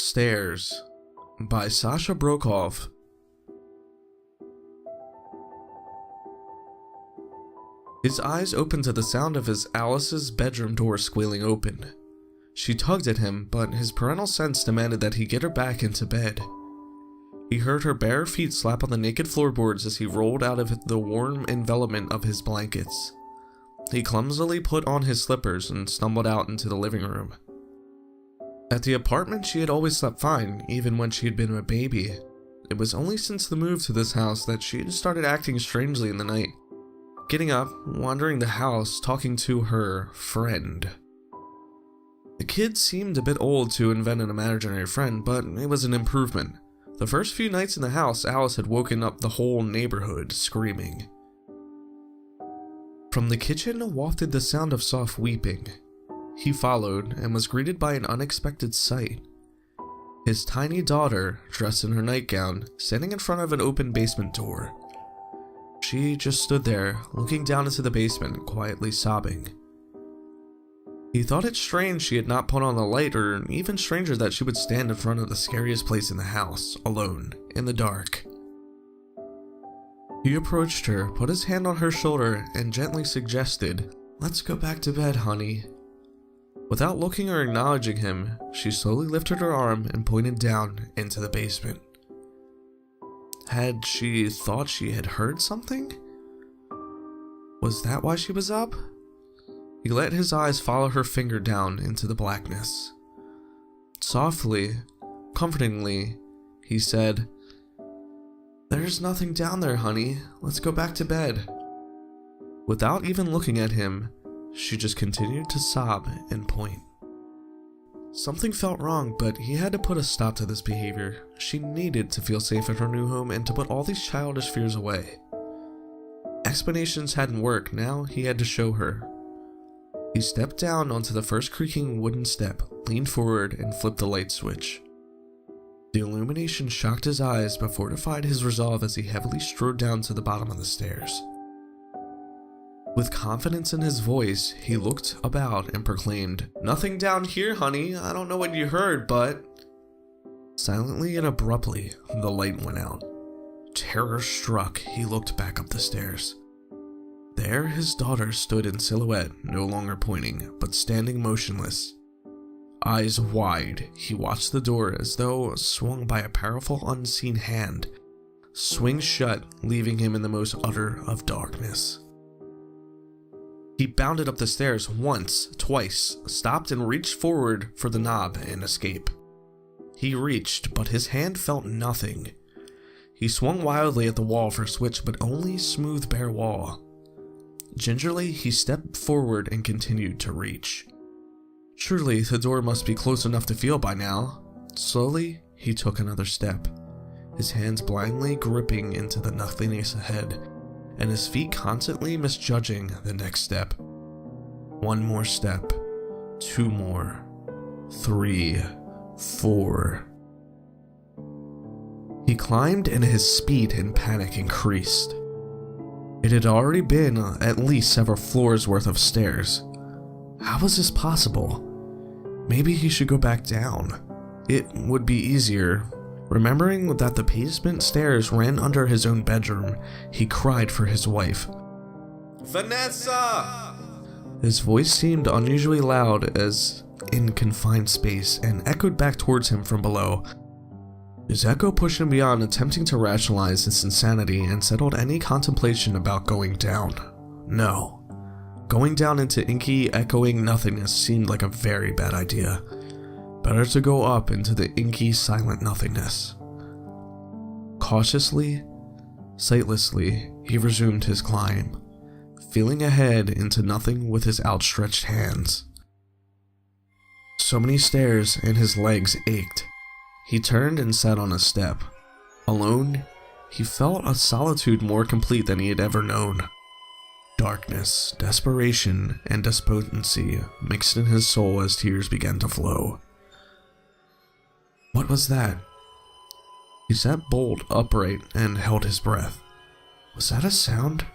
Stairs by Sasha Brokov. His eyes opened to the sound of Alice's bedroom door squealing open. She tugged at him, but his parental sense demanded that he get her back into bed. He heard her bare feet slap on the naked floorboards as he rolled out of the warm envelopment of his blankets. He clumsily put on his slippers and stumbled out into the living room. At the apartment, she had always slept fine, even when she had been a baby. It was only since the move to this house that she had started acting strangely in the night. Getting up, wandering the house, talking to her friend. The kid seemed a bit old to invent an imaginary friend, but it was an improvement. The first few nights in the house, Alice had woken up the whole neighborhood screaming. From the kitchen wafted the sound of soft weeping. He followed and was greeted by an unexpected sight. His tiny daughter, dressed in her nightgown, standing in front of an open basement door. She just stood there, looking down into the basement, quietly sobbing. He thought it strange she had not put on the light, or even stranger that she would stand in front of the scariest place in the house, alone, in the dark. He approached her, put his hand on her shoulder, and gently suggested, "Let's go back to bed, honey." Without looking or acknowledging him, she slowly lifted her arm and pointed down into the basement. Had she thought she had heard something? Was that why she was up? He let his eyes follow her finger down into the blackness. Softly, comfortingly, he said, "There's nothing down there, honey. Let's go back to bed." Without even looking at him, she just continued to sob and point. Something felt wrong, but he had to put a stop to this behavior. She needed to feel safe at her new home and to put all these childish fears away. Explanations hadn't worked, now he had to show her. He stepped down onto the first creaking wooden step, leaned forward, and flipped the light switch. The illumination shocked his eyes but fortified his resolve as he heavily strode down to the bottom of the stairs. With confidence in his voice, he looked about and proclaimed, "Nothing down here, honey. I don't know what you heard, but..." Silently and abruptly, the light went out. Terror struck, he looked back up the stairs. There his daughter stood in silhouette, no longer pointing, but standing motionless. Eyes wide, he watched the door as though swung by a powerful unseen hand, swing shut, leaving him in the most utter of darkness. He bounded up the stairs once, twice, stopped and reached forward for the knob and escape. He reached, but his hand felt nothing. He swung wildly at the wall for a switch, but only smooth bare wall. Gingerly, he stepped forward and continued to reach. Surely the door must be close enough to feel by now. Slowly, he took another step, his hands blindly gripping into the nothingness ahead, and his feet constantly misjudging the next step. One more step, two more, 3, 4. He climbed and his speed and panic increased. It had already been at least several floors worth of stairs. How was this possible? Maybe he should go back down. It would be easier. Remembering that the basement stairs ran under his own bedroom, he cried for his wife. "Vanessa!" His voice seemed unusually loud as in confined space and echoed back towards him from below. His echo pushed him beyond attempting to rationalize his insanity and settled any contemplation about going down. No. Going down into inky, echoing nothingness seemed like a very bad idea. Better to go up into the inky, silent nothingness. Cautiously, sightlessly, he resumed his climb, feeling ahead into nothing with his outstretched hands. So many stairs and his legs ached. He turned and sat on a step. Alone, he felt a solitude more complete than he had ever known. Darkness, desperation, and despondency mixed in his soul as tears began to flow. What was that? He sat bolt upright and held his breath. Was that a sound?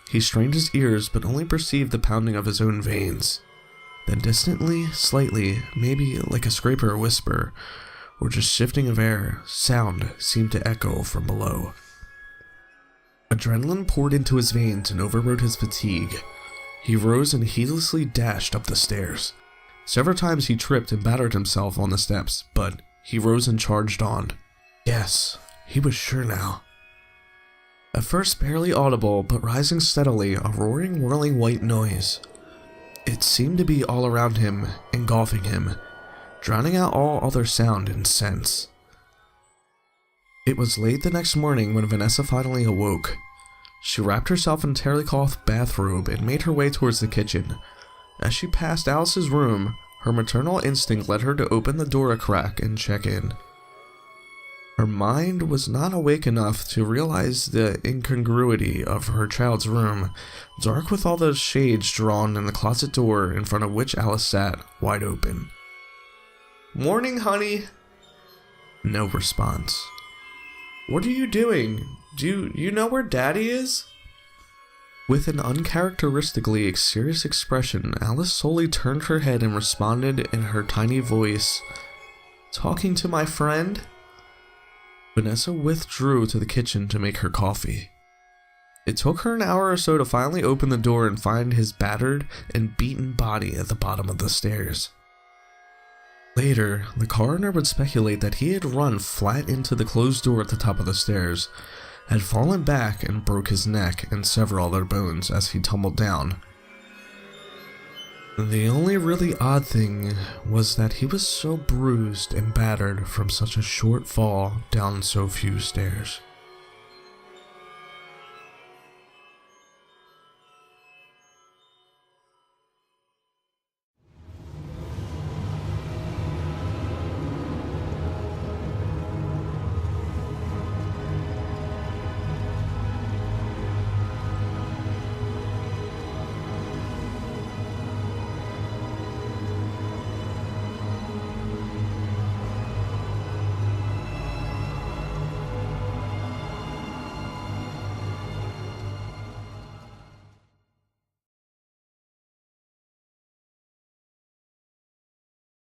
He strained his ears but only perceived the pounding of his own veins. Then distantly, slightly, maybe like a scrape or a whisper, or just shifting of air, sound seemed to echo from below. Adrenaline poured into his veins and overrode his fatigue. He rose and heedlessly dashed up the stairs. Several times he tripped and battered himself on the steps, but he rose and charged on. Yes, he was sure now. At first barely audible, but rising steadily, a roaring, whirling white noise. It seemed to be all around him, engulfing him, drowning out all other sound and sense. It was late the next morning when Vanessa finally awoke. She wrapped herself in a terry cloth bathrobe and made her way towards the kitchen. As she passed Alice's room, her maternal instinct led her to open the door a crack and check in. Her mind was not awake enough to realize the incongruity of her child's room, dark with all the shades drawn in the closet door in front of which Alice sat, wide open. "Morning, honey." No response. "What are you doing? Do you know where Daddy is?" With an uncharacteristically serious expression, Alice slowly turned her head and responded in her tiny voice, "Talking to my friend?" Vanessa withdrew to the kitchen to make her coffee. It took her an hour or so to finally open the door and find his battered and beaten body at the bottom of the stairs. Later, the coroner would speculate that he had run flat into the closed door at the top of the stairs, had fallen back and broke his neck and several other bones as he tumbled down. The only really odd thing was that he was so bruised and battered from such a short fall down so few stairs.